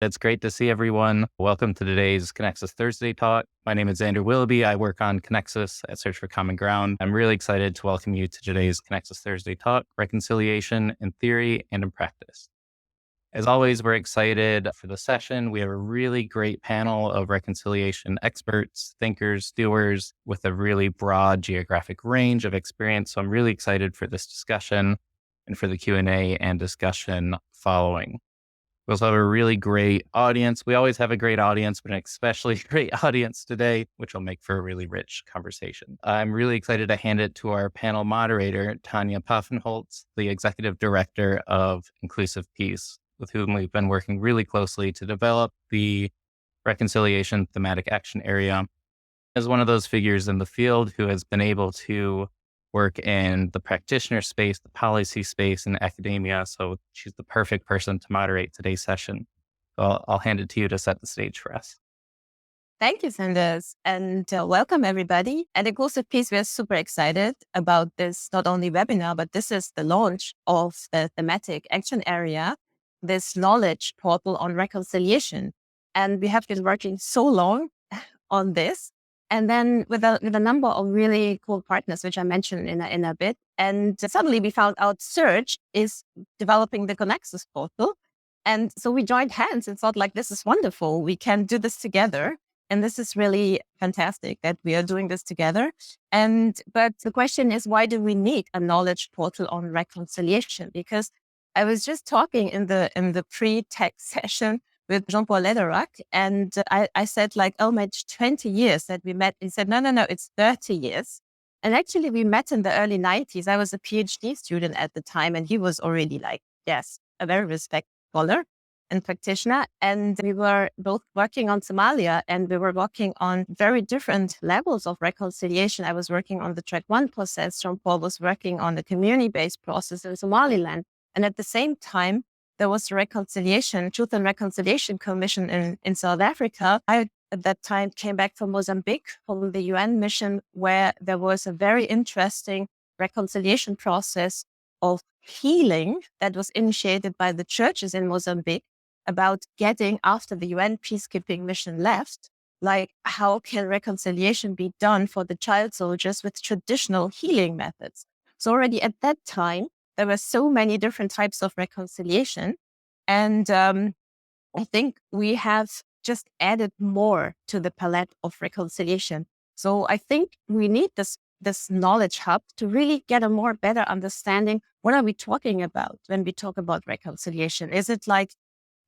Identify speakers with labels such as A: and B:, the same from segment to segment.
A: It's great to see everyone. Welcome to today's ConnexUs Thursday talk. My name is Andrew Willoughby. I work on ConnexUs at Search for Common Ground. I'm really excited to welcome you to today's ConnexUs Thursday talk, Reconciliation in Theory and in Practice. As always, we're excited for the session. We have a really great panel of reconciliation experts, thinkers, doers with a really broad geographic range of experience. So I'm really excited for this discussion and for the Q&A and discussion following. We also have a really great audience. We always have a great audience, but an especially great audience today, which will make for a really rich conversation. I'm really excited to hand it to our panel moderator, Thania Paffenholz, the Executive Director of Inclusive Peace, with whom we've been working really closely to develop the reconciliation thematic action area. As one of those figures in the field who has been able to work in the practitioner space, the policy space, and academia. So she's the perfect person to moderate today's session. So I'll hand it to you to set the stage for us.
B: Thank you, Sanders, and welcome everybody. At Inclusive Peace, we're super excited about this, not only webinar, but this is the launch of the thematic action area, this knowledge portal on reconciliation. And we have been working so long on this. And then with a number of really cool partners, which I mentioned in a bit. And suddenly we found out Search is developing the ConnexUs portal. And so we joined hands and thought like, this is wonderful. We can do this together. And this is really fantastic that we are doing this together. But the question is, why do we need a knowledge portal on reconciliation? Because I was just talking in the pre-tech session with Jean-Paul Lederach, and I said like, oh, my 20 years that we met. He said, no, it's 30 years. And actually we met in the early 90s. I was a PhD student at the time, and he was already like, yes, a very respected scholar and practitioner. And we were both working on Somalia, and we were working on very different levels of reconciliation. I was working on the track 1 process. Jean-Paul was working on the community-based process in Somaliland. And at the same time, there was the Truth and Reconciliation Commission in South Africa. I, at that time, came back from Mozambique, from the UN mission, where there was a very interesting reconciliation process of healing that was initiated by the churches in Mozambique about getting, after the UN peacekeeping mission left, like how can reconciliation be done for the child soldiers with traditional healing methods. So already at that time, there were so many different types of reconciliation. And I think we have just added more to the palette of reconciliation. So I think we need this knowledge hub to really get a more better understanding. What are we talking about when we talk about reconciliation? Is it like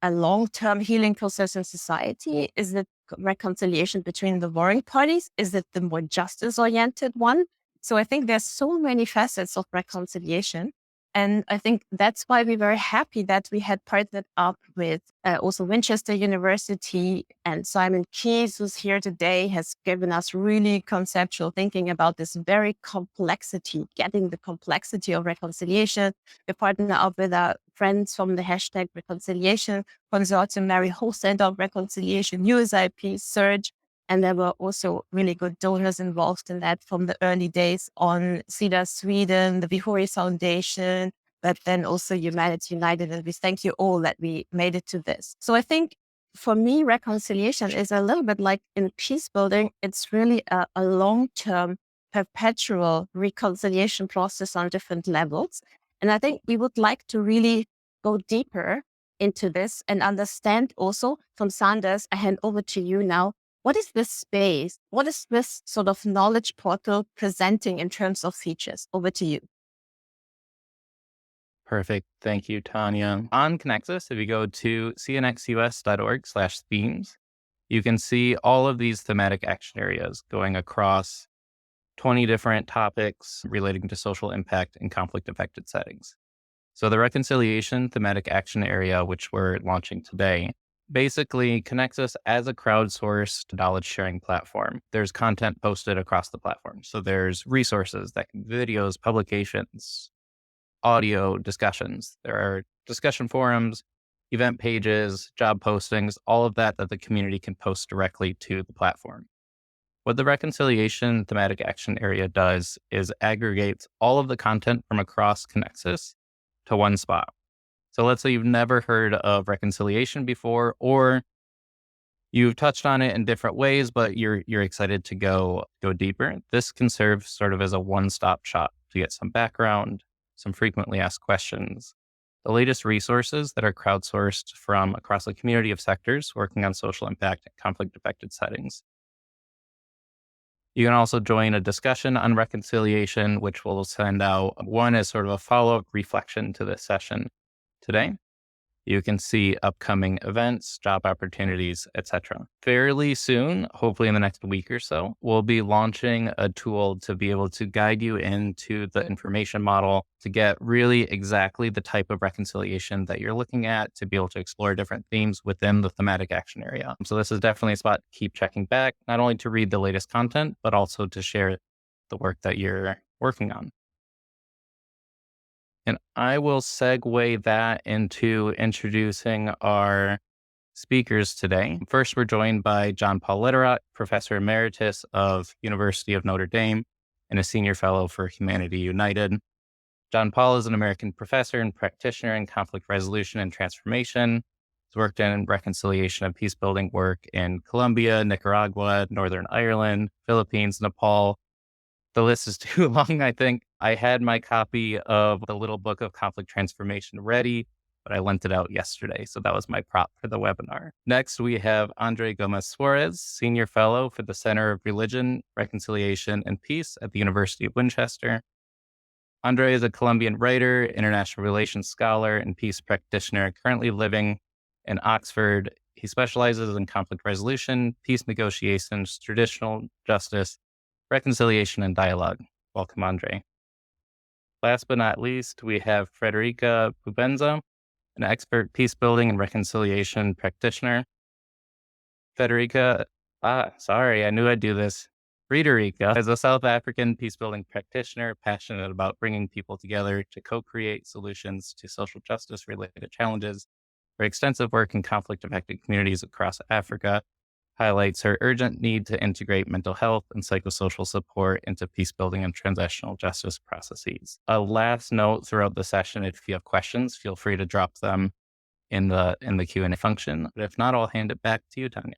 B: a long-term healing process in society? Is it reconciliation between the warring parties? Is it the more justice-oriented one? So I think there's so many facets of reconciliation. And I think that's why we're very happy that we had partnered up with also Winchester University, and Simon Keyes, who's here today, has given us really conceptual thinking about this very complexity, getting the complexity of reconciliation. We partnered up with our friends from the hashtag Reconciliation Consortium, Mary Ho Center of Reconciliation, USIP, Surge. And there were also really good donors involved in that from the early days on CEDA Sweden, the Vihori Foundation, but then also Humanity United. And we thank you all that we made it to this. So I think for me, reconciliation is a little bit like in Peacebuilding. It's really a long-term, perpetual reconciliation process on different levels. And I think we would like to really go deeper into this and understand also from Sanders. I hand over to you now. What is this space? What is this sort of knowledge portal presenting in terms of features? Over to you.
A: Perfect. Thank you, Thania. On ConnexUs, if you go to connexus.org/themes, you can see all of these thematic action areas going across 20 different topics relating to social impact in conflict-affected settings. So the reconciliation thematic action area, which we're launching today, basically ConnexUs as a crowdsourced knowledge sharing platform. There's content posted across the platform. So there's resources, that videos, publications, audio discussions. There are discussion forums, event pages, job postings, all of that the community can post directly to the platform. What the reconciliation thematic action area does is aggregates all of the content from across ConnexUs to one spot. So let's say you've never heard of reconciliation before, or you've touched on it in different ways, but you're excited to go deeper. This can serve sort of as a one-stop shop to get some background, some frequently asked questions, the latest resources that are crowdsourced from across a community of sectors working on social impact and conflict-affected settings. You can also join a discussion on reconciliation, which we'll send out one as sort of a follow-up reflection to this session today. You can see upcoming events, job opportunities, etc. Fairly soon, hopefully in the next week or so, we'll be launching a tool to be able to guide you into the information model to get really exactly the type of reconciliation that you're looking at, to be able to explore different themes within the thematic action area. So this is definitely a spot to keep checking back, not only to read the latest content, but also to share the work that you're working on. And I will segue that into introducing our speakers today. First, we're joined by John Paul Lederach, Professor Emeritus of University of Notre Dame and a Senior Fellow for Humanity United. John Paul is an American professor and practitioner in conflict resolution and transformation. He's worked in reconciliation and peacebuilding work in Colombia, Nicaragua, Northern Ireland, Philippines, Nepal. The list is too long, I think. I had my copy of the Little Book of Conflict Transformation ready, but I lent it out yesterday, so that was my prop for the webinar. Next, we have Andrei Suarez, Senior Fellow for the Center of Religion, Reconciliation, and Peace at the University of Winchester. Andrei is a Colombian writer, international relations scholar, and peace practitioner currently living in Oxford. He specializes in conflict resolution, peace negotiations, traditional justice, reconciliation, and dialogue. Welcome, Andrei. Last but not least, we have Friederike Bubenzer, an expert peacebuilding and reconciliation practitioner. Friederike, I knew I'd do this. Friederike is a South African peacebuilding practitioner passionate about bringing people together to co-create solutions to social justice-related challenges. Her extensive work in conflict-affected communities across Africa highlights her urgent need to integrate mental health and psychosocial support into peacebuilding and transitional justice processes. A last note throughout the session: if you have questions, feel free to drop them in the Q&A function. But if not, I'll hand it back to you, Thania.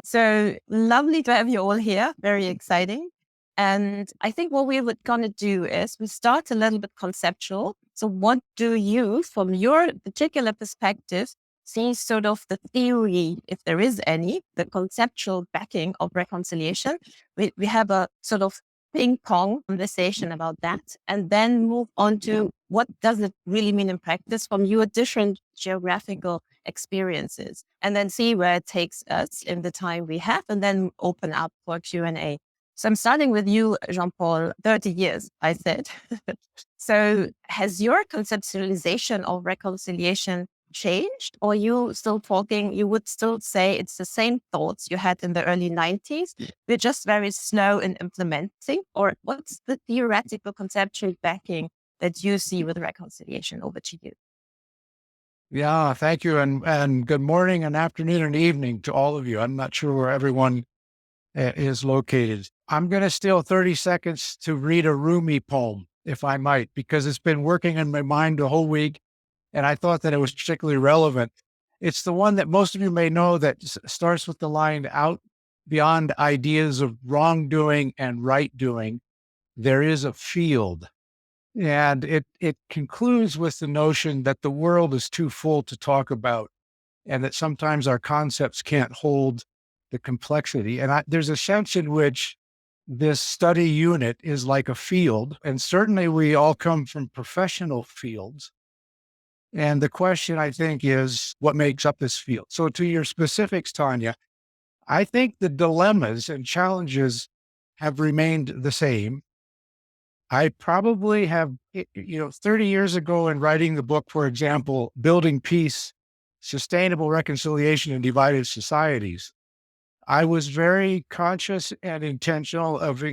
B: So lovely to have you all here. Very exciting. And I think what we were going to do is we start a little bit conceptual. So what do you, from your particular perspective, see sort of the theory, if there is any, the conceptual backing of reconciliation? We have a sort of ping pong conversation about that, and then move on to what does it really mean in practice from your different geographical experiences, and then see where it takes us in the time we have, and then open up for Q&A. So I'm starting with you, Jean-Paul. 30 years, I said. So has your conceptualization of reconciliation changed, or you still talking, you would still say it's the same thoughts you had in the early 90s? We're just very slow in implementing, or what's the theoretical conceptual backing that you see with reconciliation? Over to you.
C: Yeah, thank you. And good morning and afternoon and evening to all of you. I'm not sure where everyone is located. I'm going to steal 30 seconds to read a Rumi poem, if I might, because it's been working in my mind the whole week, and I thought that it was particularly relevant. It's the one that most of you may know that starts with the line, "Out beyond ideas of wrongdoing and right doing, there is a field." And it concludes with the notion that the world is too full to talk about, and that sometimes our concepts can't hold the complexity. And there's a sense in which this study unit is like a field, and certainly we all come from professional fields. And the question, I think, is what makes up this field? So to your specifics, Thania, I think the dilemmas and challenges have remained the same. I probably have, 30 years ago in writing the book, for example, Building Peace, Sustainable Reconciliation in Divided Societies, I was very conscious and intentional of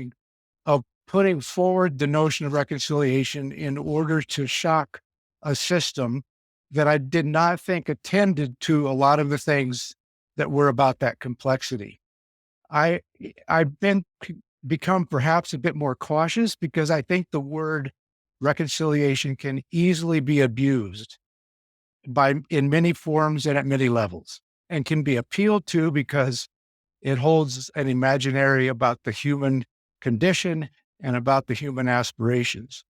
C: putting forward the notion of reconciliation in order to shock a system that I did not think attended to a lot of the things that were about that complexity. I've become perhaps a bit more cautious because I think the word reconciliation can easily be abused in many forms and at many levels, and can be appealed to because it holds an imaginary about the human condition and about the human aspirations.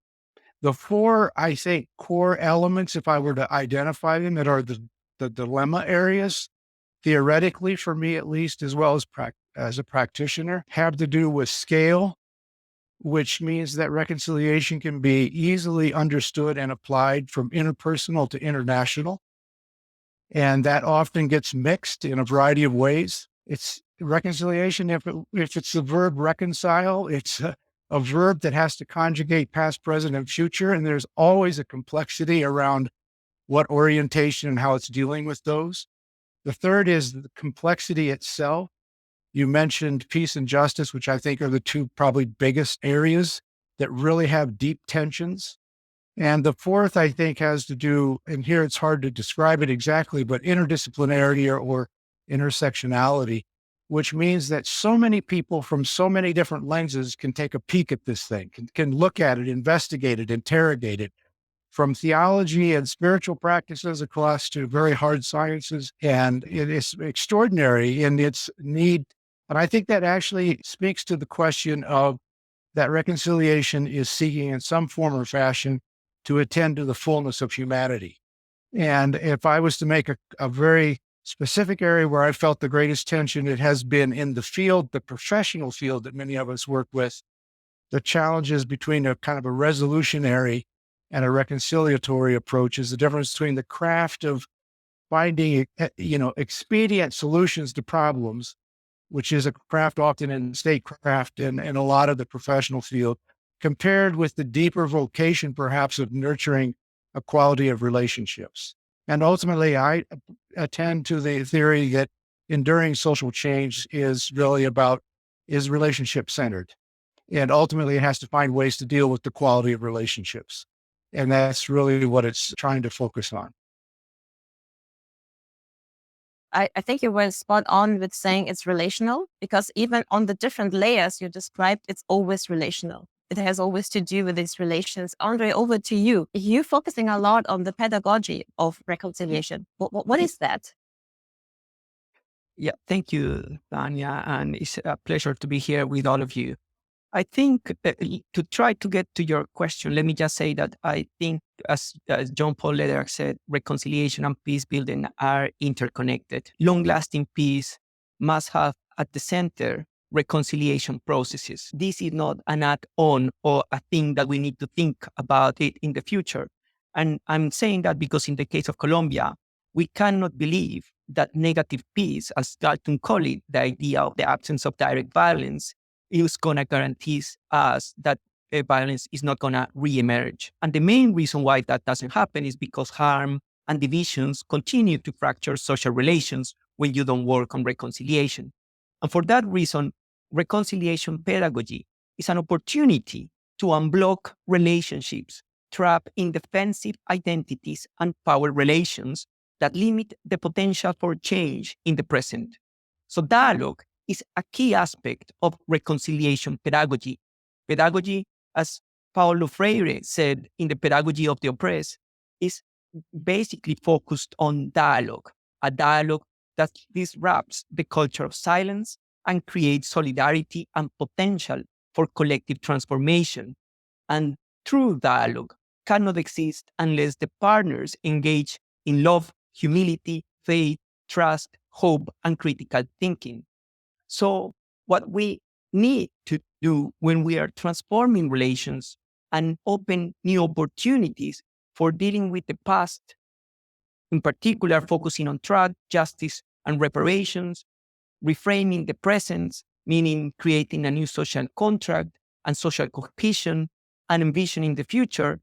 C: The four, I think, core elements, if I were to identify them, that are the dilemma areas, theoretically, for me at least, as well as a practitioner, have to do with scale, which means that reconciliation can be easily understood and applied from interpersonal to international. And that often gets mixed in a variety of ways. It's reconciliation. If it's the verb reconcile, it's a verb that has to conjugate past, present, and future. And there's always a complexity around what orientation and how it's dealing with those. The third is the complexity itself. You mentioned peace and justice, which I think are the two probably biggest areas that really have deep tensions. And the fourth, I think, has to do, and here it's hard to describe it exactly, but interdisciplinarity or intersectionality, which means that so many people from so many different lenses can take a peek at this thing, can look at it, investigate it, interrogate it, from theology and spiritual practices across to very hard sciences. And it is extraordinary in its need. And I think that actually speaks to the question of that reconciliation is seeking in some form or fashion to attend to the fullness of humanity. And if I was to make a very specific area where I felt the greatest tension, it has been in the field, the professional field that many of us work with, the challenges between a kind of a resolutionary and a reconciliatory approach is the difference between the craft of finding, expedient solutions to problems, which is a craft often in statecraft and a lot of the professional field, compared with the deeper vocation, perhaps, of nurturing a quality of relationships. And ultimately, I attend to the theory that enduring social change is relationship centered. And ultimately, it has to find ways to deal with the quality of relationships. And that's really what it's trying to focus on.
B: I think you were spot on with saying it's relational, because even on the different layers you described, it's always relational. It has always to do with these relations. Andrei, over to you. You're focusing a lot on the pedagogy of reconciliation. What is that?
D: Yeah, thank you, Thania. And it's a pleasure to be here with all of you. I think to try to get to your question, let me just say that I think, as John Paul Lederach said, reconciliation and peace building are interconnected. Long-lasting peace must have at the center reconciliation processes. This is not an add-on or a thing that we need to think about it in the future. And I'm saying that because in the case of Colombia, we cannot believe that negative peace, as Galton called it, the idea of the absence of direct violence, is going to guarantee us that violence is not going to reemerge. And the main reason why that doesn't happen is because harm and divisions continue to fracture social relations when you don't work on reconciliation. And for that reason, reconciliation pedagogy is an opportunity to unblock relationships trapped in defensive identities and power relations that limit the potential for change in the present. So dialogue is a key aspect of reconciliation pedagogy. Pedagogy, as Paulo Freire said in The Pedagogy of the Oppressed, is basically focused on dialogue, a dialogue that disrupts the culture of silence and creates solidarity and potential for collective transformation. And true dialogue cannot exist unless the partners engage in love, humility, faith, trust, hope, and critical thinking. So what we need to do when we are transforming relations and open new opportunities for dealing with the past, in particular focusing on truth, justice, and reparations, reframing the present, meaning creating a new social contract and social cohesion, and envisioning the future,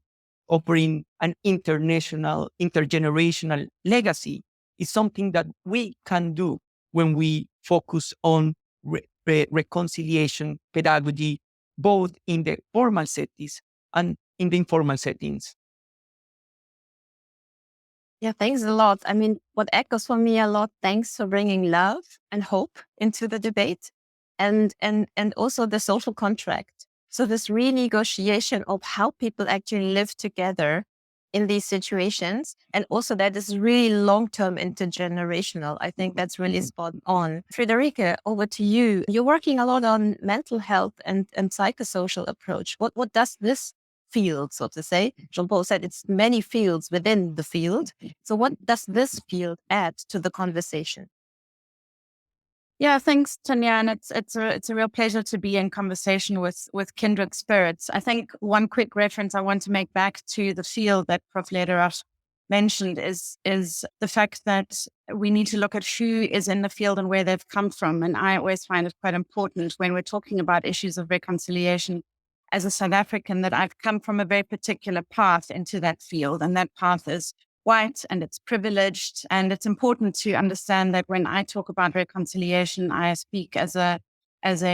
D: offering an international, intergenerational legacy, is something that we can do when we focus on reconciliation pedagogy, both in the formal settings and in the informal settings.
B: Yeah, thanks a lot. I mean, what echoes for me a lot, thanks for bringing love and hope into the debate. and also the social contract. So this renegotiation of how people actually live together in these situations, and also that is really long-term intergenerational. I think that's really spot on. Friederike, over to you. You're working a lot on mental health and psychosocial approach. What does this field, so to say? Jean-Paul said it's many fields within the field. So what does this field add to the conversation?
E: Yeah, thanks, Thania. And it's a real pleasure to be in conversation with kindred spirits. I think one quick reference I want to make back to the field that Prof. Lederach mentioned is the fact that we need to look at who is in the field and where they've come from. And I always find it quite important when we're talking about issues of reconciliation as a South African that I've come from a very particular path into that field. And that path is white and it's privileged. And it's important to understand that when I talk about reconciliation, I speak as a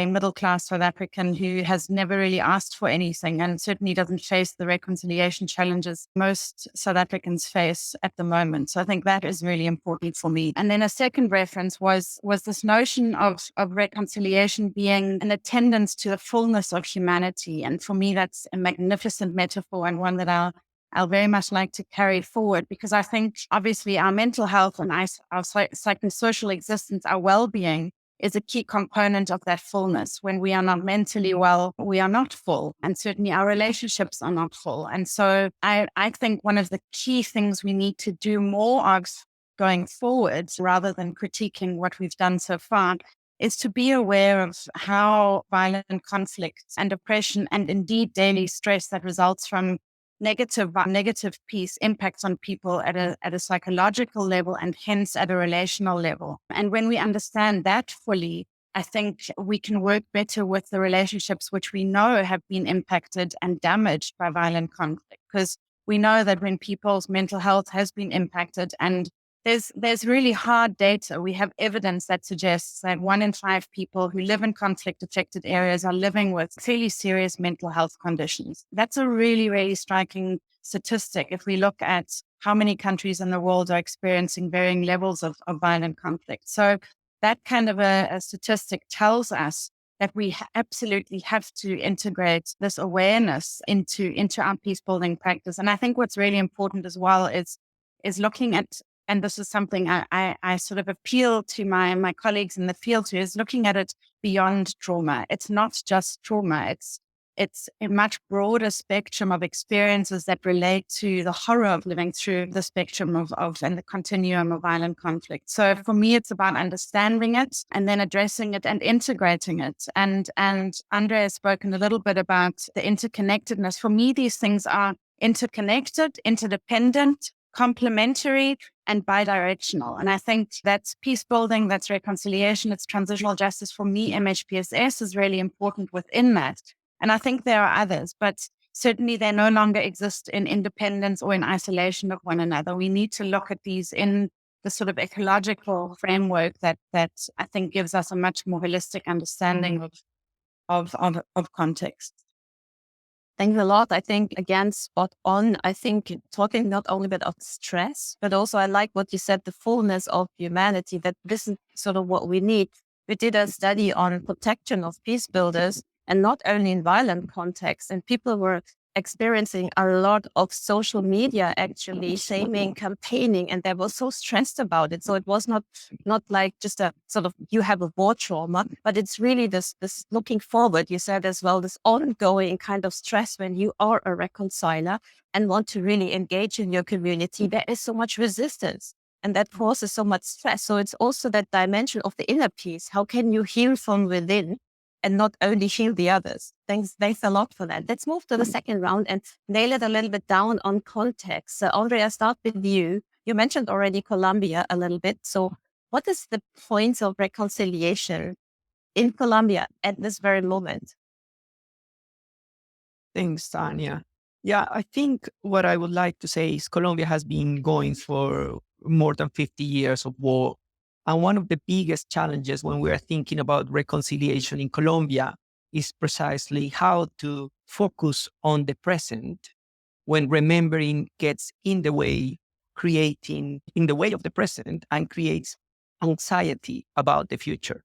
E: middle-class South African who has never really asked for anything and certainly doesn't face the reconciliation challenges most South Africans face at the moment. So I think that is really important for me. And then a second reference was this notion of reconciliation being an attendance to the fullness of humanity. And for me, that's a magnificent metaphor and one that I'll very much like to carry forward, because I think obviously our mental health and our psychosocial existence, our well-being is a key component of that fullness. When we are not mentally well, we are not full, and certainly our relationships are not full. And so I think one of the key things we need to do more of going forward, rather than critiquing what we've done so far, is to be aware of how violent conflicts and oppression and indeed daily stress that results from negative peace impacts on people at a psychological level and hence at a relational level. And when we understand that fully, I think we can work better with the relationships which we know have been impacted and damaged by violent conflict. Because we know that when people's mental health has been impacted, and there's really hard data. We have evidence that suggests that 1 in 5 people who live in conflict-affected areas are living with fairly serious mental health conditions. That's a really, really striking statistic if we look at how many countries in the world are experiencing varying levels of violent conflict. So that kind of a statistic tells us that we absolutely have to integrate this awareness into our peace-building practice. And I think what's really important as well is looking at, and this is something I sort of appeal to my colleagues in the field to, is looking at it beyond trauma. It's not just trauma. It's a much broader spectrum of experiences that relate to the horror of living through the spectrum of and the continuum of violent conflict. So for me, it's about understanding it and then addressing it and integrating it. And Andrei has spoken a little bit about the interconnectedness. For me, these things are interconnected, interdependent, complementary, and bidirectional. And I think that's peace building, that's reconciliation, it's transitional justice. For me, MHPSS is really important within that. And I think there are others, but certainly they no longer exist in independence or in isolation of one another. We need to look at these in the sort of ecological framework that I think gives us a much more holistic understanding of context.
B: Thanks a lot. I think, again, spot on. I think talking not only about stress, but also I like what you said, the fullness of humanity, that this is sort of what we need. We did a study on protection of peace builders, and not only in violent contexts, and people were experiencing a lot of social media, actually shaming, campaigning, and they were so stressed about it. So it was not like just a sort of, you have a war trauma, but it's really this looking forward, you said as well, this ongoing kind of stress when you are a reconciler and want to really engage in your community. There is so much resistance, and that causes so much stress. So it's also that dimension of the inner peace. How can you heal from within and not only heal the others? Thanks a lot for that. Let's move to the second round and nail it a little bit down on context. So Andrei, I start with you. You mentioned already Colombia a little bit. So what is the points of reconciliation in Colombia at this very moment?
D: Thanks, Thania. Yeah, I think what I would like to say is Colombia has been going for more than 50 years of war. And one of the biggest challenges when we are thinking about reconciliation in Colombia is precisely how to focus on the present when remembering gets in the way, creating in the way of the present, and creates anxiety about the future.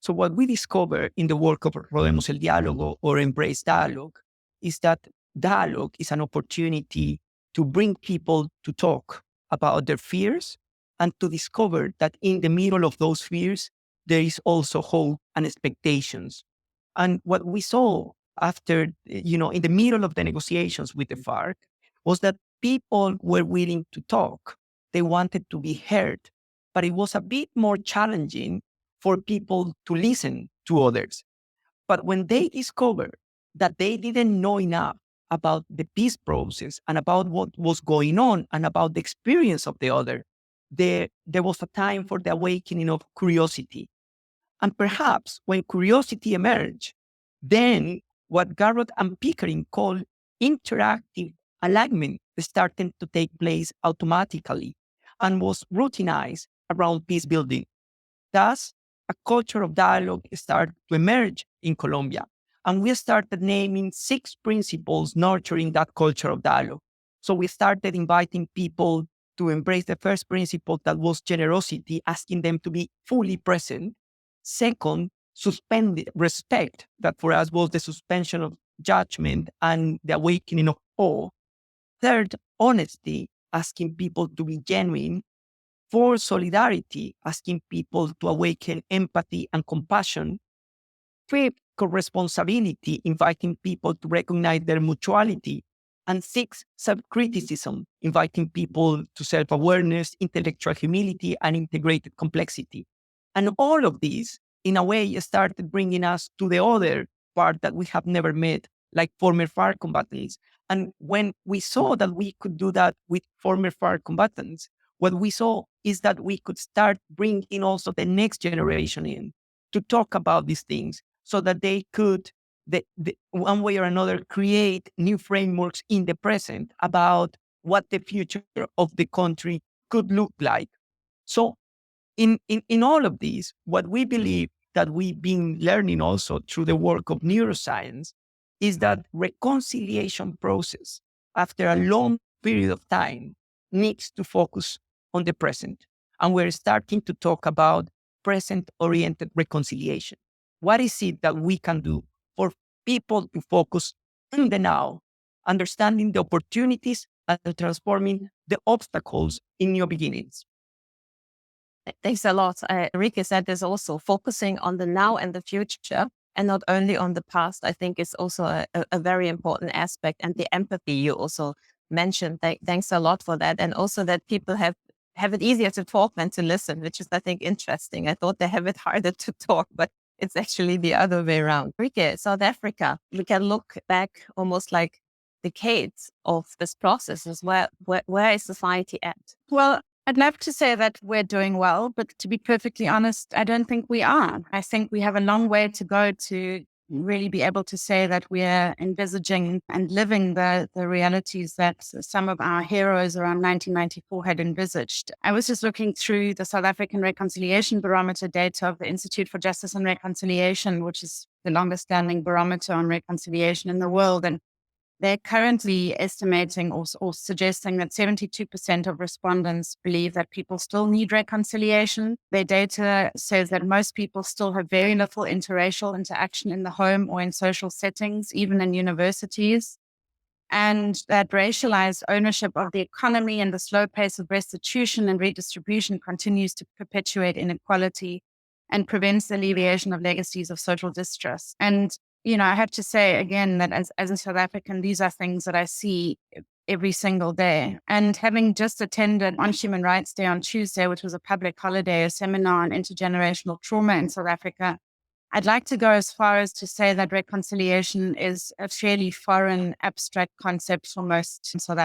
D: So what we discover in the work of Rodemos el Diálogo or Embrace Dialogue is that dialogue is an opportunity to bring people to talk about their fears and to discover that in the middle of those fears, there is also hope and expectations. And what we saw after, in the middle of the negotiations with the FARC was that people were willing to talk. They wanted to be heard, but it was a bit more challenging for people to listen to others. But when they discovered that they didn't know enough about the peace process and about what was going on and about the experience of the other, there was a time for the awakening of curiosity. And perhaps when curiosity emerged, then what Garrod and Pickering call interactive alignment started to take place automatically and was routinized around peace building. Thus, a culture of dialogue started to emerge in Colombia, and we started naming 6 principles nurturing that culture of dialogue. So we started inviting people to embrace the first principle, that was generosity, asking them to be fully present. Second, suspended respect, that for us was the suspension of judgment and the awakening of awe. Third, honesty, asking people to be genuine. Fourth, solidarity, asking people to awaken empathy and compassion. Fifth, co-responsibility, inviting people to recognize their mutuality. And 6, self-criticism, inviting people to self-awareness, intellectual humility, and integrated complexity. And all of these, in a way, started bringing us to the other part that we have never met, like former FARC combatants. And when we saw that we could do that with former FARC combatants, what we saw is that we could start bringing also the next generation in to talk about these things so that they could, one way or another, create new frameworks in the present about what the future of the country could look like. So in all of these, what we believe that we've been learning also through the work of neuroscience is that reconciliation process, after a long period of time, needs to focus on the present. And we're starting to talk about present-oriented reconciliation. What is it that we can do for people to focus in the now, understanding the opportunities and transforming the obstacles in new beginnings?
B: Thanks a lot. Enrique said there's also focusing on the now and the future and not only on the past. I think it's also a very important aspect. And the empathy you also mentioned. Thanks a lot for that. And also that people have it easier to talk than to listen, which is, I think, interesting. I thought they have it harder to talk, but it's actually the other way around. Enrique, South Africa, we can look back almost like decades of this process as well. Where is society at?
E: Well, I'd love to say that we're doing well, but to be perfectly honest, I don't think we are. I think we have a long way to go to really be able to say that we're envisaging and living the realities that some of our heroes around 1994 had envisaged. I was just looking through the South African Reconciliation Barometer data of the Institute for Justice and Reconciliation, which is the longest standing barometer on reconciliation in the world. And they're currently estimating or suggesting that 72% of respondents believe that people still need reconciliation. Their data says that most people still have very little interracial interaction in the home or in social settings, even in universities. And that racialized ownership of the economy and the slow pace of restitution and redistribution continues to perpetuate inequality and prevents the alleviation of legacies of social distress. And I have to say again that as a South African, these are things that I see every single day. And having just attended on Human Rights Day on Tuesday, which was a public holiday, a seminar on intergenerational trauma in South Africa, I'd like to go as far as to say that reconciliation is a fairly foreign, abstract concept for most South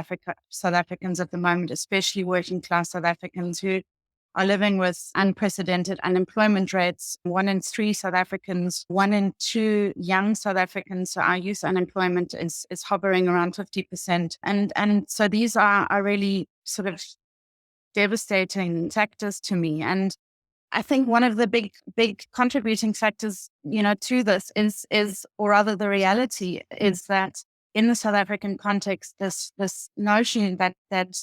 E: Africans at the moment, especially working class South Africans who are living with unprecedented unemployment rates. 1 in 3 South Africans, 1 in 2 young South Africans. So our youth unemployment is hovering around 50%. And so these are really sort of devastating factors to me. And I think one of the big contributing factors, to this is, or rather the reality is that in the South African context, this notion that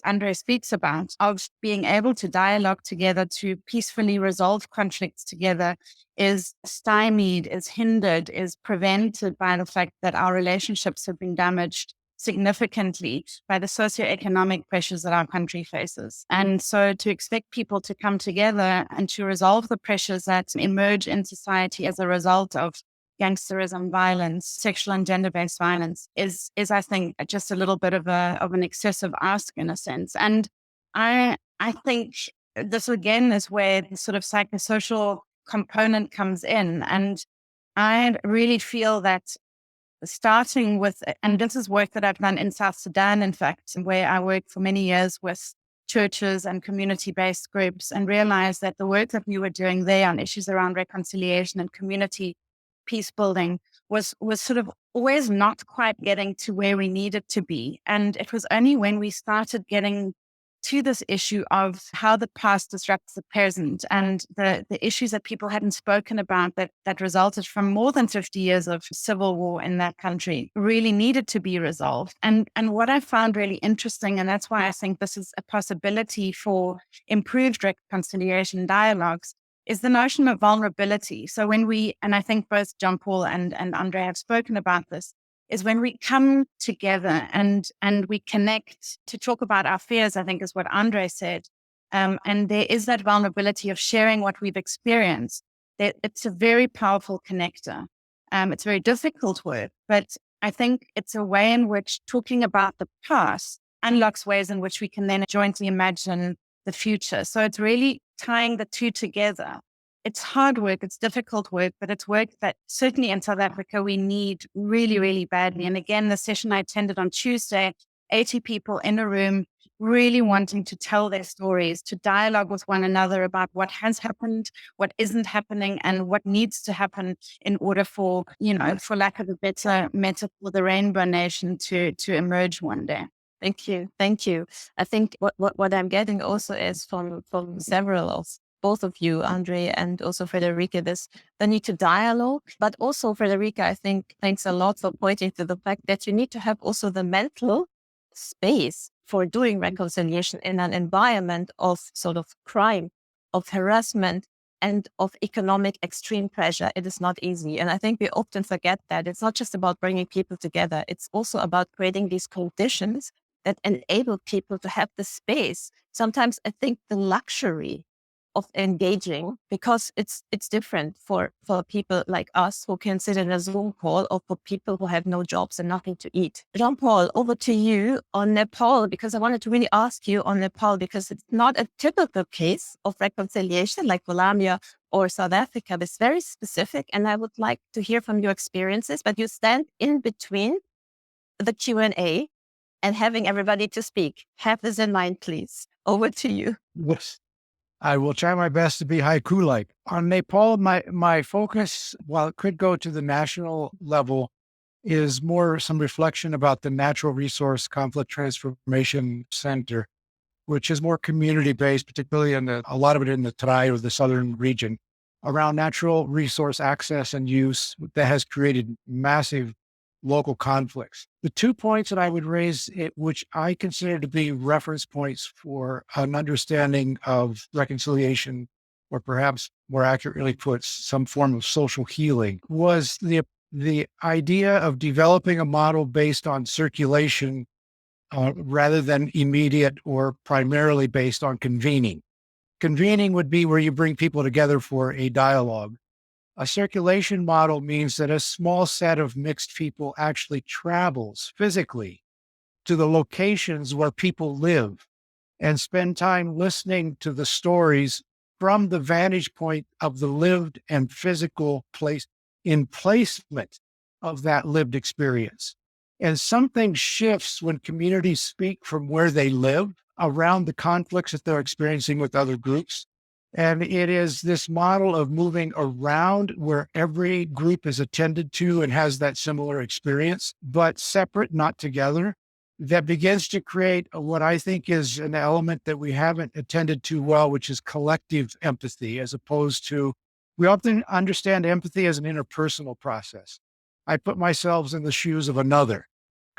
E: Andrei speaks about of being able to dialogue together, to peacefully resolve conflicts together, is stymied, is hindered, is prevented by the fact that our relationships have been damaged significantly by the socioeconomic pressures that our country faces. And so to expect people to come together and to resolve the pressures that emerge in society as a result of gangsterism, violence, sexual and gender-based violence is I think just a little bit of an excessive ask in a sense. And I think this again is where the sort of psychosocial component comes in. And I really feel that starting with, and this is work that I've done in South Sudan, in fact, where I worked for many years with churches and community-based groups, and realized that the work that we were doing there on issues around reconciliation and community peace building was sort of always not quite getting to where we needed to be. And it was only when we started getting to this issue of how the past disrupts the present and the issues that people hadn't spoken about that resulted from more than 50 years of civil war in that country really needed to be resolved. And what I found really interesting, and that's why I think this is a possibility for improved reconciliation dialogues, is the notion of vulnerability. So when we, and I think both John Paul and Andrei have spoken about this, is when we come together and we connect to talk about our fears, I think is what Andrei said. And there is that vulnerability of sharing what we've experienced. It's a very powerful connector. It's very difficult work, but I think it's a way in which talking about the past unlocks ways in which we can then jointly imagine the future. So it's really tying the two together. It's hard work, it's difficult work, but it's work that certainly in South Africa we need really, really badly. And again, the session I attended on Tuesday, 80 people in a room really wanting to tell their stories, to dialogue with one another about what has happened, what isn't happening, and what needs to happen in order for, for lack of a better metaphor, the Rainbow Nation to emerge one day.
B: Thank you. Thank you. I think what I'm getting also is from several of both of you, Andrei and also Friederike, the need to dialogue, but also Friederike, I think, thanks a lot for pointing to the fact that you need to have also the mental space for doing reconciliation in an environment of sort of crime, of harassment, and of economic extreme pressure. It is not easy. And I think we often forget that it's not just about bringing people together. It's also about creating these conditions that enable people to have the space. Sometimes I think the luxury of engaging, because it's different for people like us who can sit in a Zoom call, or for people who have no jobs and nothing to eat. Jean-Paul, over to you on Nepal, because I wanted to really ask you on Nepal, because it's not a typical case of reconciliation like Colombia or South Africa. It's very specific, and I would like to hear from your experiences, but you stand in between the Q&A and having everybody to speak. Have this in mind, please. Over to you.
C: Yes. I will try my best to be haiku-like. On Nepal, my focus, while it could go to the national level, is more some reflection about the Natural Resource Conflict Transformation Center, which is more community-based, particularly a lot of it in the Andrei, or the southern region, around natural resource access and use that has created massive local conflicts. The 2 points that I would raise, which I consider to be reference points for an understanding of reconciliation, or perhaps more accurately put, some form of social healing, was the idea of developing a model based on circulation rather than immediate or primarily based on convening. Convening would be where you bring people together for a dialogue. A circulation model means that a small set of mixed people actually travels physically to the locations where people live and spend time listening to the stories from the vantage point of the lived and physical place in placement of that lived experience. And something shifts when communities speak from where they live around the conflicts that they're experiencing with other groups. And it is this model of moving around where every group is attended to and has that similar experience, but separate, not together, that begins to create what I think is an element that we haven't attended to well, which is collective empathy, as opposed to, we often understand empathy as an interpersonal process. I put myself in the shoes of another.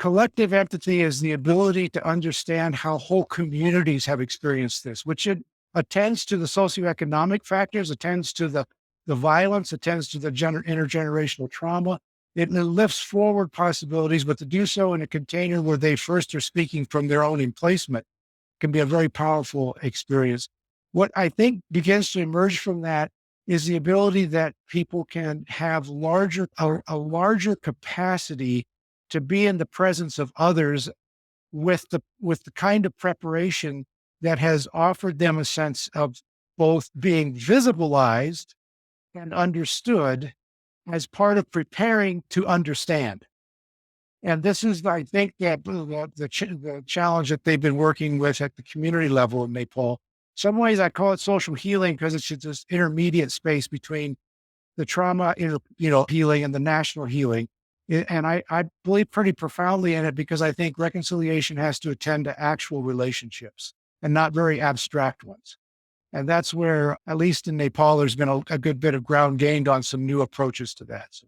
C: collective empathy is the ability to understand how whole communities have experienced this, which it attends to the socioeconomic factors, attends to the violence, attends to the intergenerational trauma. It lifts forward possibilities, but to do so in a container where they first are speaking from their own emplacement can be a very powerful experience. What I think begins to emerge from that is the ability that people can have a larger capacity to be in the presence of others with the kind of preparation that has offered them a sense of both being visibilized and understood as part of preparing to understand. And this is, I think, that the challenge that they've been working with at the community level in Nepal. Some ways I call it social healing because it's just this intermediate space between the trauma, healing and the national healing. And I believe pretty profoundly in it because I think reconciliation has to attend to actual relationships and not very abstract ones. And that's where, at least in Nepal, there's been a good bit of ground gained on some new approaches to that. So.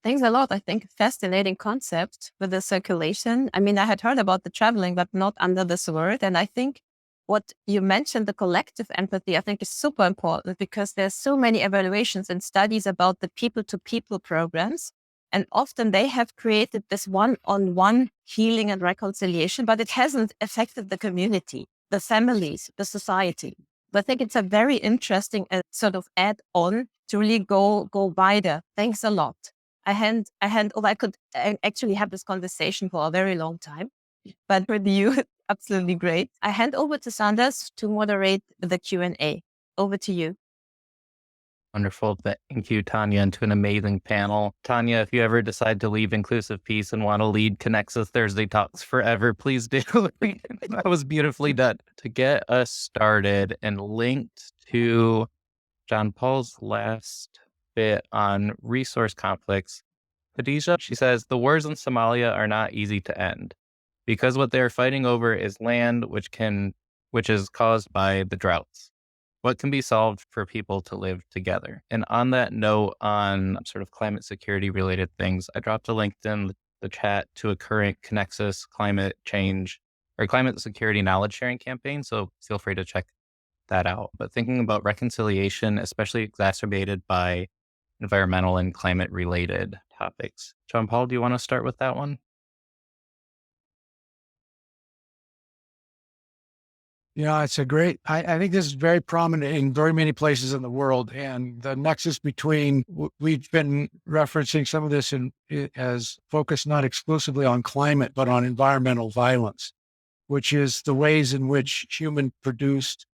B: Thanks a lot. I think fascinating concept with the circulation. I mean, I had heard about the traveling, but not under this word. And I think what you mentioned, the collective empathy, I think is super important because there's so many evaluations and studies about the people-to-people programs. And often they have created this one-on-one healing and reconciliation, but it hasn't affected the community, the families, the society. But I think it's a very interesting sort of add-on to really go wider. Thanks a lot. I could actually have this conversation for a very long time, but with you, absolutely great. I hand over to Sanders to moderate the Q&A. Over to you.
A: Wonderful. Thank you, Thania, and to an amazing panel. Thania, if you ever decide to leave Inclusive Peace and want to lead ConnexUs Thursday Talks forever, please do. That was beautifully done. To get us started and linked to John Paul's last bit on resource conflicts, Khadija, she says, the wars in Somalia are not easy to end because what they're fighting over is land which is caused by the droughts. What can be solved for people to live together? And on that note, on sort of climate security related things, I dropped a link in the chat to a current ConnexUs climate change or climate security knowledge sharing campaign. So feel free to check that out. But thinking about reconciliation, especially exacerbated by environmental and climate related topics. John Paul, do you want to start with that one?
C: It's a great, I think this is very prominent in very many places in the world. And the nexus between, we've been referencing some of this as focused not exclusively on climate, but on environmental violence, which is the ways in which human produced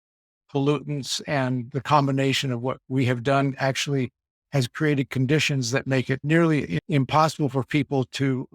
C: pollutants and the combination of what we have done actually has created conditions that make it nearly impossible for people to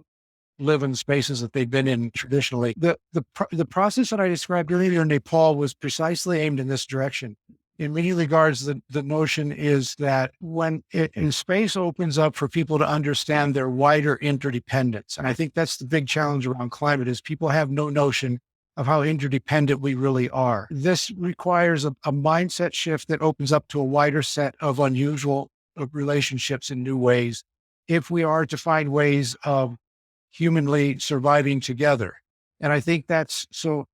C: live in spaces that they've been in traditionally. The process that I described earlier in Nepal was precisely aimed in this direction. In many regards, the notion is that when space opens up for people to understand their wider interdependence, and I think that's the big challenge around climate, is people have no notion of how interdependent we really are. This requires a mindset shift that opens up to a wider set of unusual relationships in new ways if we are to find ways of humanly surviving together. And I think that's so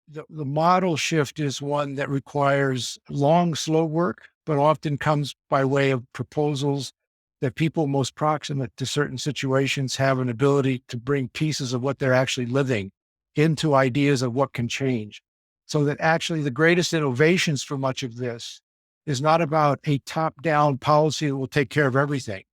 C: the model shift is one that requires long, slow work, but often comes by way of proposals that people most proximate to certain situations have an ability to bring pieces of what they're actually living into ideas of what can change. So that actually the greatest innovations for much of this is not about a top-down policy that will take care of everything.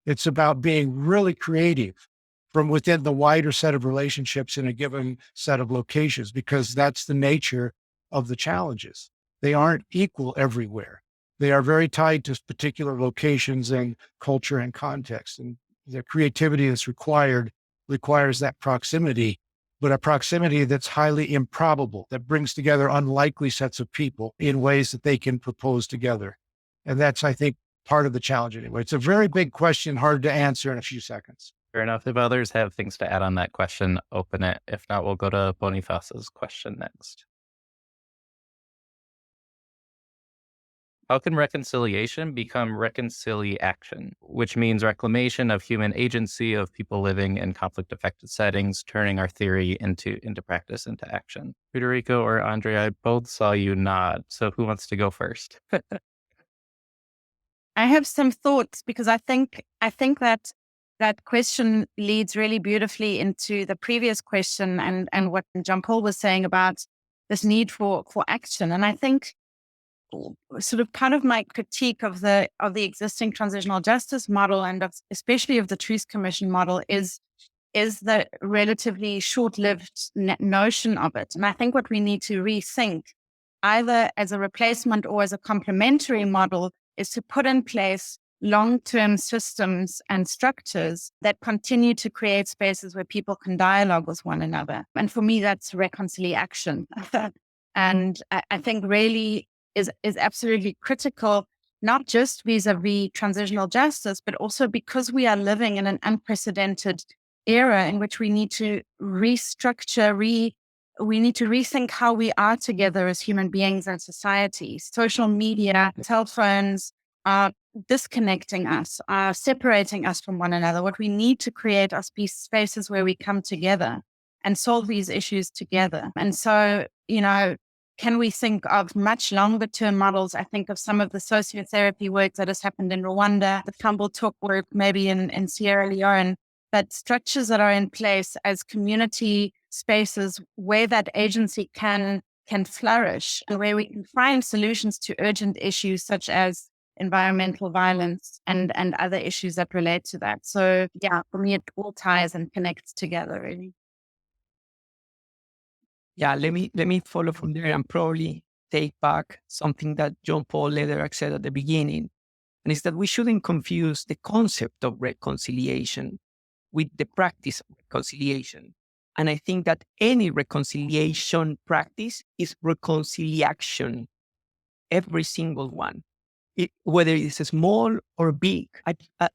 C: It's about being really creative from within the wider set of relationships in a given set of locations, because that's the nature of the challenges. They aren't equal everywhere. They are very tied to particular locations and culture and context. And the creativity that's requires that proximity, but a proximity that's highly improbable, that brings together unlikely sets of people in ways that they can propose together. And that's, I think, part of the challenge anyway. It's a very big question, hard to answer in a few seconds.
A: Fair enough. If others have things to add on that question, open it. If not, we'll go to Boniface's question next. How can reconciliation become reconciliation, which means reclamation of human agency of people living in conflict-affected settings, turning our theory into practice, into action? Friederike or Andrei, I both saw you nod. So who wants to go first?
E: I have some thoughts because I think that that question leads really beautifully into the previous question and what Jean-Paul was saying about this need for action. And I think sort of part of my critique of the existing transitional justice model and especially of the Truth Commission model is the relatively short-lived notion of it. And I think what we need to rethink, either as a replacement or as a complementary model, is to put in place long-term systems and structures that continue to create spaces where people can dialogue with one another. And for me, that's reconciliation. And I think really is absolutely critical, not just vis-a-vis transitional justice, but also because we are living in an unprecedented era in which we need to restructure, we need to rethink how we are together as human beings and societies. Social media, cell phones are disconnecting us, are separating us from one another. What we need to create are spaces where we come together and solve these issues together. And so, can we think of much longer term models? I think of some of the sociotherapy work that has happened in Rwanda, the Tumble Talk work maybe in Sierra Leone, but structures that are in place as community spaces where that agency can flourish and where we can find solutions to urgent issues such as environmental violence and other issues that relate to that. So yeah, for me, it all ties and connects together really.
D: Yeah, let me follow from there and probably take back something that Jean-Paul Lederach said at the beginning, and it's that we shouldn't confuse the concept of reconciliation with the practice of reconciliation. And I think that any reconciliation practice is reconciliation, every single one, whether it's small or big.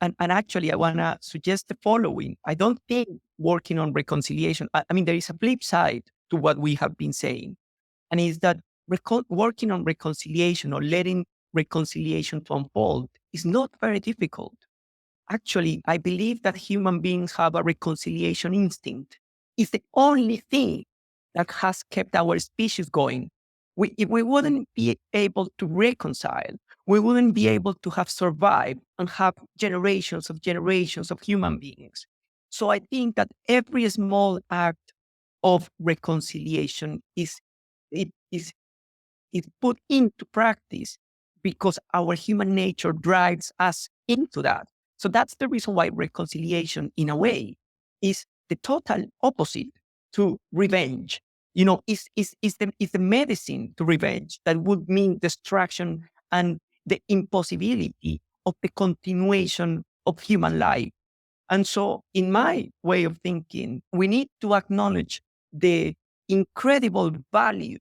D: And actually, I want to suggest the following. I don't think working on reconciliation, I mean, there is a flip side to what we have been saying, and is that working on reconciliation or letting reconciliation to unfold is not very difficult. Actually, I believe that human beings have a reconciliation instinct. It's the only thing that has kept our species going. If we wouldn't be able to reconcile, we wouldn't be able to have survived and have generations of human beings. So I think that every small act of reconciliation is put into practice because our human nature drives us into that. So that's the reason why reconciliation, in a way, is the total opposite to revenge. Is the medicine to revenge that would mean destruction and the impossibility of the continuation of human life. And so, in my way of thinking, we need to acknowledge the incredible value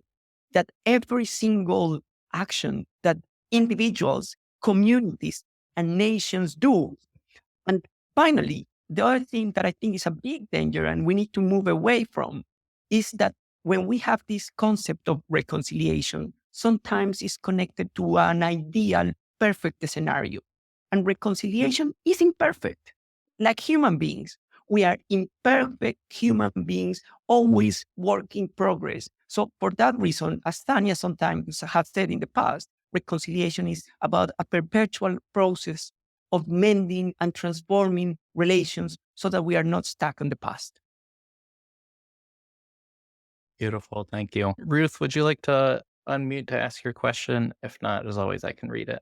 D: that every single action that individuals, communities, and nations do. And finally, the other thing that I think is a big danger and we need to move away from is that when we have this concept of reconciliation, sometimes it's connected to an ideal, perfect scenario. And reconciliation is imperfect. Like human beings, we are imperfect human beings, always work in progress. So for that reason, as Thania sometimes has said in the past, reconciliation is about a perpetual process of mending and transforming relations so that we are not stuck in the past.
A: Beautiful. Thank you. Ruth, would you like to unmute to ask your question? If not, as always, I can read it.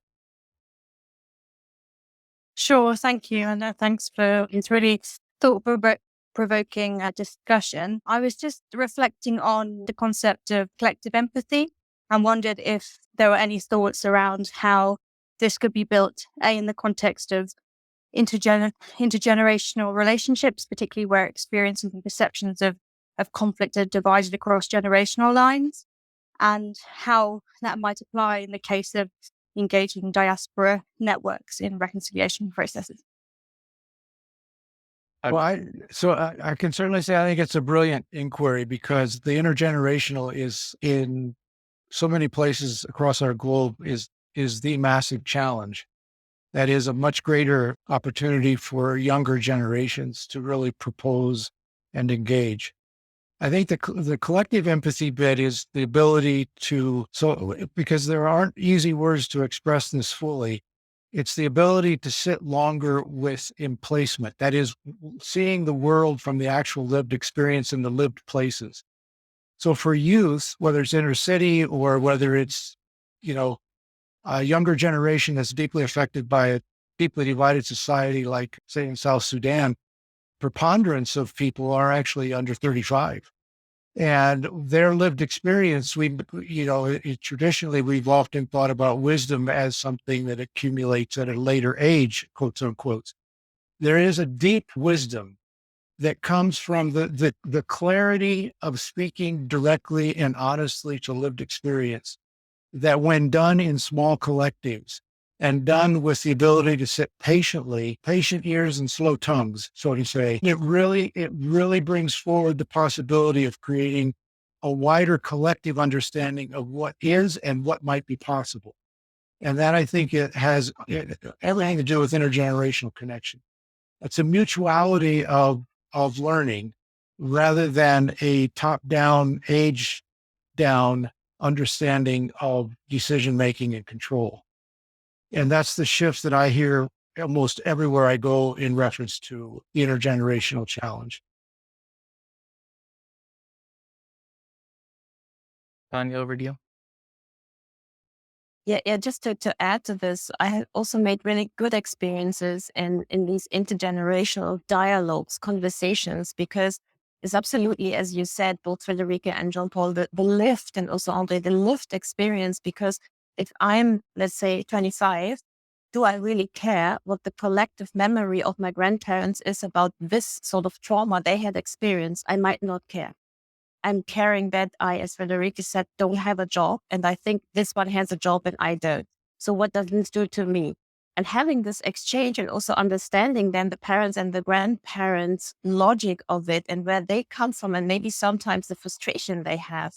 E: Sure, thank you. And thanks for it's really thought-provoking discussion. I was just reflecting on the concept of collective empathy and wondered if there were any thoughts around how this could be built in the context of intergenerational relationships, particularly where experiences and perceptions of conflict are divided across generational lines, and how that might apply in the case of engaging diaspora networks in reconciliation processes.
C: Well, I can certainly say I think it's a brilliant inquiry because the intergenerational is in so many places across our globe is is the massive challenge. That is a much greater opportunity for younger generations to really propose and engage. I think the collective empathy bit is the ability because there aren't easy words to express this fully. It's the ability to sit longer with emplacement. That is seeing the world from the actual lived experience in the lived places. So for youth, whether it's inner city or whether it's, a younger generation that's deeply affected by a deeply divided society, like say in South Sudan, preponderance of people are actually under 35. And their lived experience, traditionally we've often thought about wisdom as something that accumulates at a later age, quotes unquote. There is a deep wisdom that comes from the clarity of speaking directly and honestly to lived experience, that when done in small collectives and done with the ability to sit patiently, patient ears and slow tongues, so to say, it really brings forward the possibility of creating a wider collective understanding of what is and what might be possible. And that, I think, it has everything to do with intergenerational connection. It's a mutuality of learning rather than a top-down, age-down understanding of decision-making and control. And that's the shift that I hear almost everywhere I go in reference to the intergenerational challenge.
A: Thania, over to you.
B: Yeah. Just to add to this, I have also made really good experiences in these intergenerational dialogues, conversations, because it's absolutely, as you said, both Friederike and Jean-Paul, the lived, and also Andrei, the lived experience. Because if I'm, let's say, 25, do I really care what the collective memory of my grandparents is about this sort of trauma they had experienced? I might not care. I'm caring that I, as Friederike said, don't have a job. And I think this one has a job and I don't. So what does this do to me? And having this exchange and also understanding then the parents and the grandparents' logic of it and where they come from, and maybe sometimes the frustration they have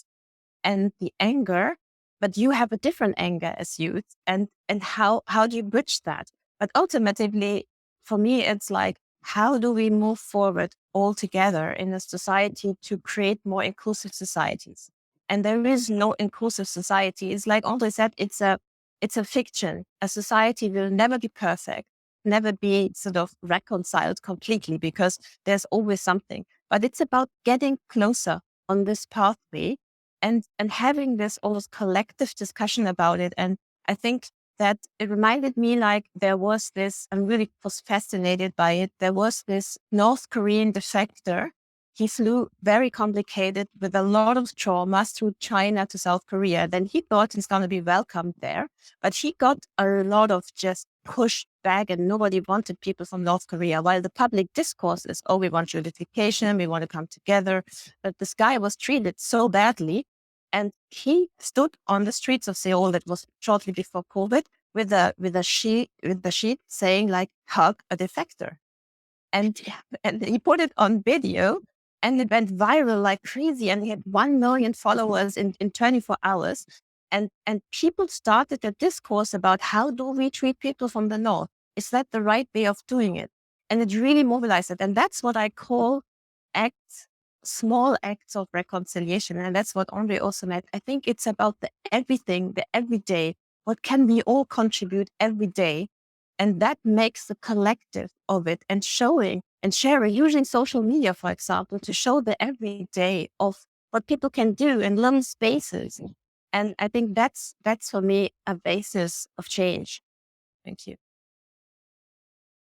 B: and the anger, but you have a different anger as youth. And how do you bridge that? But ultimately, for me, it's like, how do we move forward all together in a society to create more inclusive societies? And there is no inclusive society. It's like Andrei said, it's a fiction. A society will never be perfect, never be sort of reconciled completely, because there's always something. But it's about getting closer on this pathway and having this almost collective discussion about it. And I think that it reminded me, like, there was this, I really was fascinated by it. There was this North Korean defector. He flew very complicated with a lot of trauma through China to South Korea. Then he thought he's going to be welcomed there, but he got a lot of just pushed back, and nobody wanted people from North Korea. While the public discourse is, oh, we want unification, we want to come together. But this guy was treated so badly. And he stood on the streets of Seoul, that was shortly before COVID, with a sheet saying, like, hug a defector. And he put it on video, and it went viral like crazy. And he had 1 million followers in 24 hours. And people started a discourse about, how do we treat people from the North? Is that the right way of doing it? And it really mobilized it. And that's what I call small acts of reconciliation. And that's what Andrei also meant. I think it's about the everything, the everyday. What can we all contribute every day? And that makes the collective of it, and showing and sharing, using social media, for example, to show the everyday of what people can do in little spaces. And I think that's for me a basis of change. Thank you.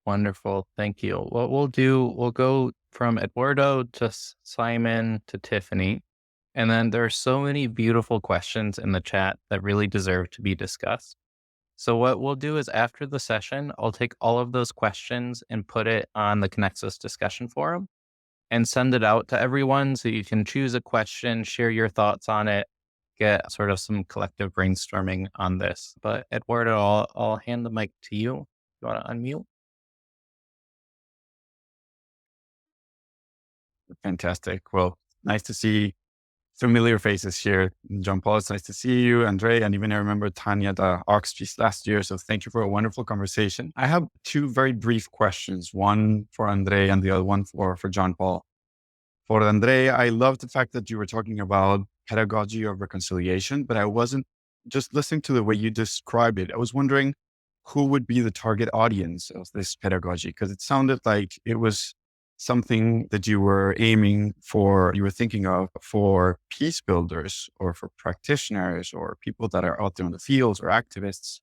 A: Wonderful. Thank you. What we'll do, we'll go from Eduardo to Simon to Tiffany. And then there are so many beautiful questions in the chat that really deserve to be discussed. So what we'll do is, after the session, I'll take all of those questions and put it on the ConnexUs discussion forum and send it out to everyone, so you can choose a question, share your thoughts on it, get sort of some collective brainstorming on this. But Eduardo, I'll hand the mic to you. You want to unmute?
F: Fantastic. Well, nice to see familiar faces here. John Paul, it's nice to see you. Andrei, and even I remember Thania, the ARCS piece last year. So thank you for a wonderful conversation. I have two very brief questions, one for Andrei and the other one for John Paul. For Andrei, I love the fact that you were talking about pedagogy of reconciliation, but I wasn't just listening to the way you described it. I was wondering who would be the target audience of this pedagogy? Because it sounded like it was something that you were aiming for, you were thinking of for peace builders or for practitioners or people that are out there in the fields or activists.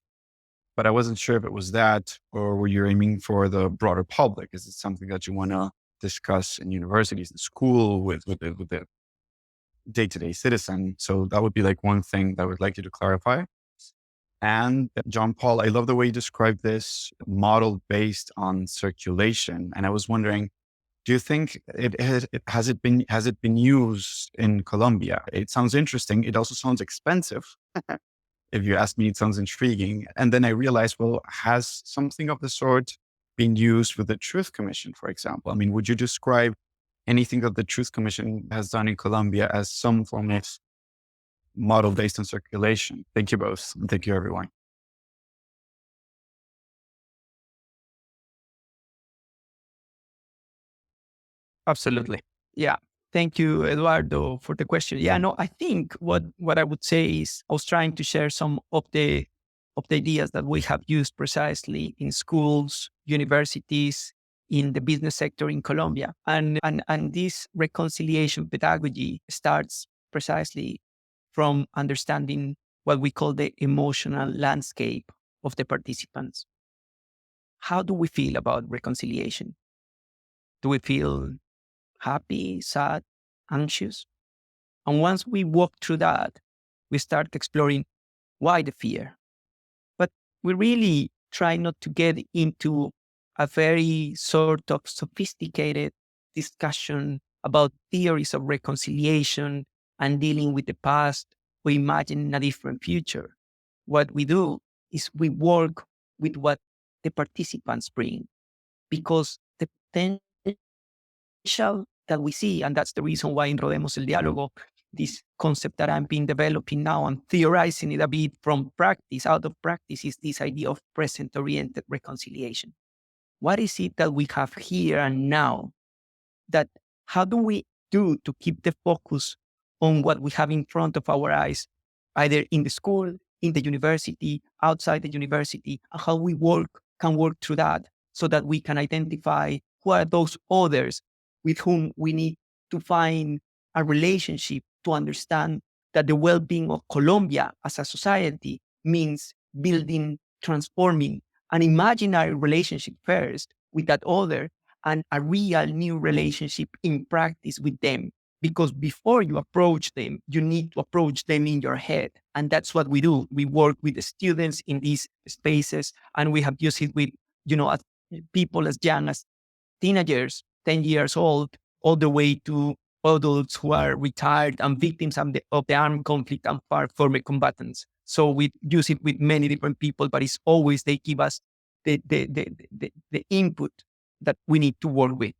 F: But I wasn't sure if it was that or were you aiming for the broader public? Is it something that you want to discuss in universities and school with the day-to-day citizen? So that would be like one thing that I would like you to clarify. And John Paul, I love the way you described this model based on circulation. And I was wondering, do you think has it been used in Colombia? It sounds interesting. It also sounds expensive. If you ask me, it sounds intriguing. And then I realized, well, has something of the sort been used with the Truth Commission, for example? I mean, would you describe anything that the Truth Commission has done in Colombia as some form of model based on circulation? Thank you both. And thank you, everyone.
D: Absolutely. Yeah. Thank you, Eduardo, for the question. Yeah, no, I think what I would say is I was trying to share some of the ideas that we have used precisely in schools, universities, in the business sector in Colombia. And this reconciliation pedagogy starts precisely from understanding what we call the emotional landscape of the participants. How do we feel about reconciliation? Do we feel happy, sad, anxious? And once we walk through that, we start exploring why the fear. But we really try not to get into a very sort of sophisticated discussion about theories of reconciliation and dealing with the past or imagining a different future. What we do is we work with what the participants bring, because the potential that we see, and that's the reason why in Rodemos el Diálogo, this concept that I've been developing now and theorizing it a bit from practice, out of practice, is this idea of present-oriented reconciliation. What is it that we have here and now? That how do we do to keep the focus on what we have in front of our eyes, either in the school, in the university, outside the university, and how we can work through that so that we can identify who are those others with whom we need to find a relationship to understand that the well-being of Colombia as a society means building, transforming an imaginary relationship first with that other and a real new relationship in practice with them. Because before you approach them, you need to approach them in your head. And that's what we do. We work with the students in these spaces, and we have used it with, people as young as teenagers, 10 years old, all the way to adults who are retired and victims of the armed conflict and former combatants. So we use it with many different people, but it's always they give us the input that we need to work with.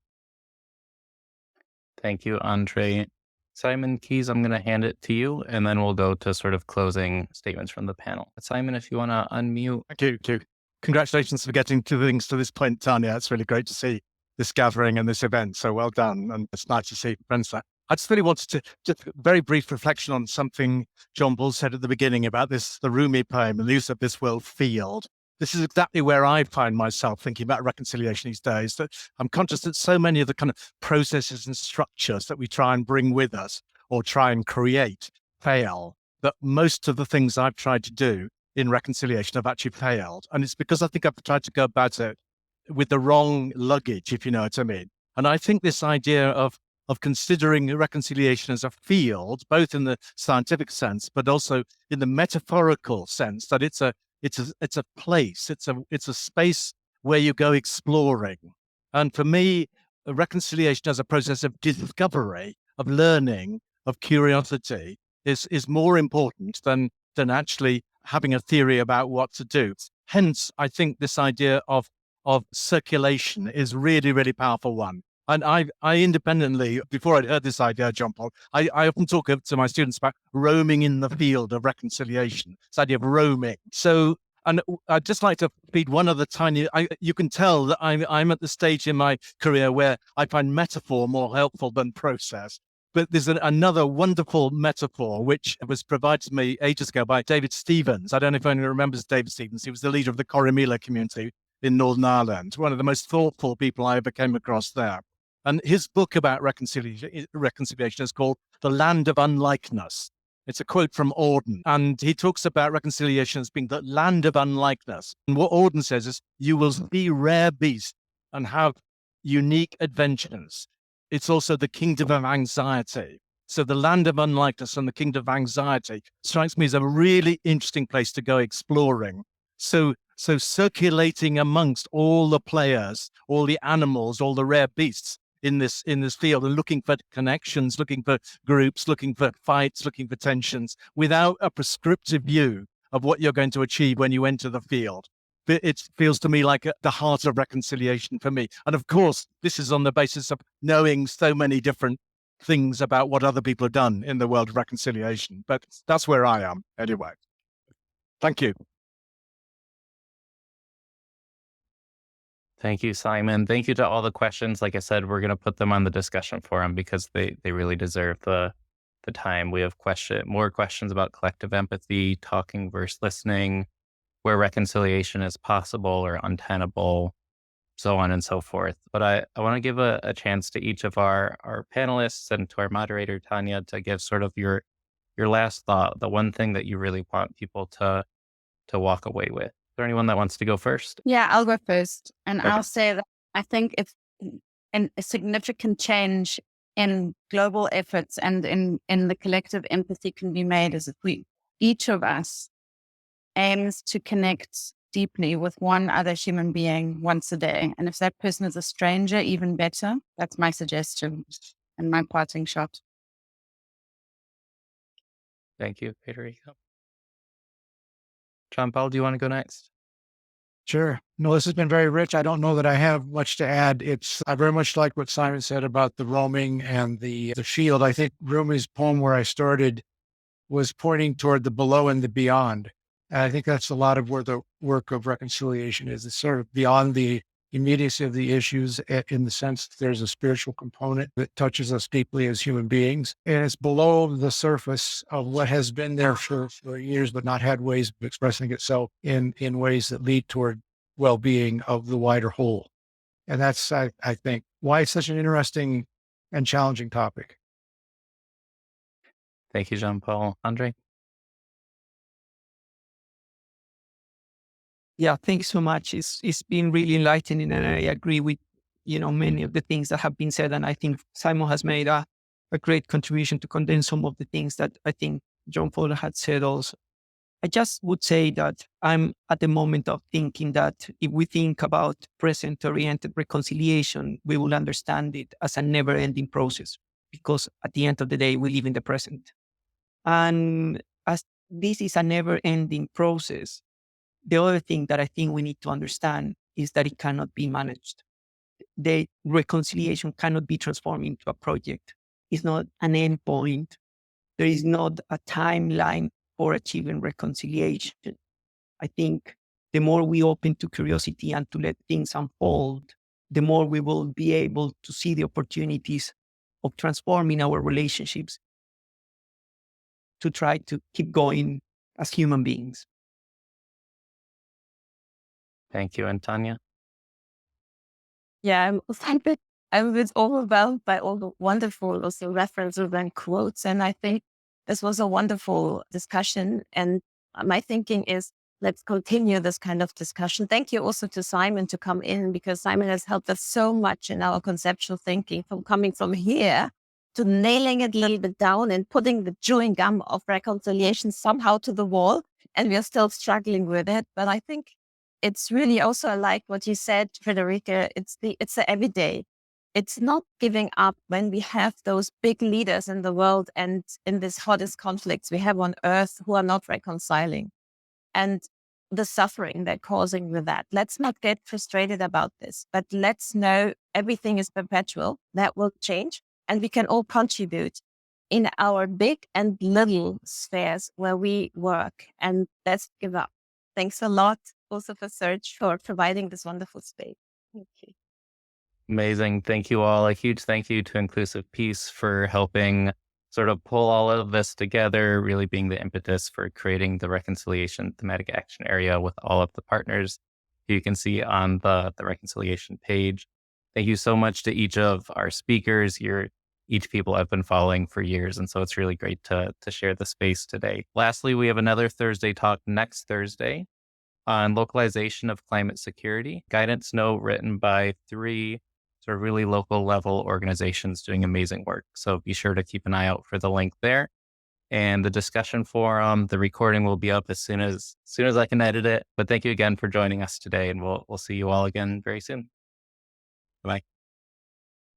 A: Thank you, Andrei. Simon Keys, I'm going to hand it to you, and then we'll go to sort of closing statements from the panel. Simon, if you want to unmute.
G: Thank you. Congratulations for getting to things to this point, Thania. It's really great to see this gathering and this event. So well done. And it's nice to see friends there. I just really wanted to just very brief reflection on something John Paul said at the beginning about the Rumi poem and the use of this word field. This is exactly where I find myself thinking about reconciliation these days, that I'm conscious that so many of the kind of processes and structures that we try and bring with us or try and create fail, that most of the things I've tried to do in reconciliation have actually failed. And it's because I think I've tried to go about it with the wrong luggage, if you know what I mean. And I think this idea of considering reconciliation as a field, both in the scientific sense, but also in the metaphorical sense, that it's a place, it's a space where you go exploring. And for me, reconciliation as a process of discovery, of learning, of curiosity is more important than actually having a theory about what to do. Hence, I think this idea of circulation is really, really powerful one. And I independently, before I'd heard this idea, John Paul, I often talk to my students about roaming in the field of reconciliation, this idea of roaming. So, and I'd just like to feed one other tiny, you can tell that I'm at the stage in my career where I find metaphor more helpful than process. But there's another wonderful metaphor, which was provided to me ages ago by David Stevens. I don't know if anyone remembers David Stevens. He was the leader of the Corrymeela community in Northern Ireland, one of the most thoughtful people I ever came across there. And his book about reconciliation is called The Land of Unlikeness. It's a quote from Auden. And he talks about reconciliation as being the land of unlikeness. And what Auden says is, you will see rare beasts and have unique adventures. It's also the kingdom of anxiety. So the land of unlikeness and the kingdom of anxiety strikes me as a really interesting place to go exploring. So circulating amongst all the players, all the animals, all the rare beasts in this field, and looking for connections, looking for groups, looking for fights, looking for tensions, without a prescriptive view of what you're going to achieve when you enter the field. It feels to me like the heart of reconciliation for me. And of course, this is on the basis of knowing so many different things about what other people have done in the world of reconciliation. But that's where I am anyway. Thank you.
A: Thank you, Simon. Thank you to all the questions. Like I said, we're going to put them on the discussion forum because they really deserve the time. We have more questions about collective empathy, talking versus listening, where reconciliation is possible or untenable, so on and so forth. But I want to give a chance to each of our panelists and to our moderator, Thania, to give sort of your last thought, the one thing that you really want people to walk away with. Is there anyone that wants to go first?
E: Yeah, I'll go first. And
A: Okay.
E: I'll say that I think if a significant change in global efforts and in the collective empathy can be made is if each of us aims to connect deeply with one other human being once a day. And if that person is a stranger, even better. That's my suggestion and my parting shot.
A: Thank you, Friederike. John Paul, do you want to go next?
C: Sure. No, this has been very rich. I don't know that I have much to add. I very much like what Simon said about the roaming and the field. I think Rumi's poem where I started was pointing toward the below and the beyond. And I think that's a lot of where the work of reconciliation is. It's sort of beyond the immediacy of the issues in the sense that there's a spiritual component that touches us deeply as human beings. And it's below the surface of what has been there for years, but not had ways of expressing itself in ways that lead toward well-being of the wider whole. And that's, I think, why it's such an interesting and challenging topic.
A: Thank you, Jean Paul. Andrei?
D: Yeah, thanks so much. It's been really enlightening, and I agree with many of the things that have been said. And I think Simon has made a great contribution to condense some of the things that I think John Paul had said also. I just would say that I'm at the moment of thinking that if we think about present-oriented reconciliation, we will understand it as a never-ending process, because at the end of the day, we live in the present. And as this is a never-ending process, the other thing that I think we need to understand is that it cannot be managed. The reconciliation cannot be transformed into a project. It's not an end point. There is not a timeline for achieving reconciliation. I think the more we open to curiosity and to let things unfold, the more we will be able to see the opportunities of transforming our relationships to try to keep going as human beings.
A: Thank you. And Thania?
B: Yeah, I'm a bit overwhelmed by all the wonderful also references and quotes. And I think this was a wonderful discussion. And my thinking is, let's continue this kind of discussion. Thank you also to Simon to come in, because Simon has helped us so much in our conceptual thinking, from coming from here to nailing it a little bit down and putting the chewing gum of reconciliation somehow to the wall. And we are still struggling with it. But I think it's really also, I like what you said, Friederike, it's the everyday. It's not giving up when we have those big leaders in the world and in these hottest conflicts we have on earth who are not reconciling. And the suffering they're causing with that. Let's not get frustrated about this, but let's know everything is perpetual. That will change, and we can all contribute in our big and little spheres where we work, and let's give up. Thanks a lot also for Search for providing this wonderful space. Thank you.
A: Amazing. Thank you all. A huge thank you to Inclusive Peace for helping sort of pull all of this together, really being the impetus for creating the reconciliation thematic action area with all of the partners you can see on the reconciliation page. Thank you so much to each of our speakers. You're each people I've been following for years, and so it's really great to share the space today. Lastly, we have another Thursday talk next Thursday on localization of climate security, guidance note written by 3 sort of really local level organizations doing amazing work. So be sure to keep an eye out for the link there. And the discussion forum, the recording will be up as soon as I can edit it. But thank you again for joining us today, and we'll see you all again very soon. Bye.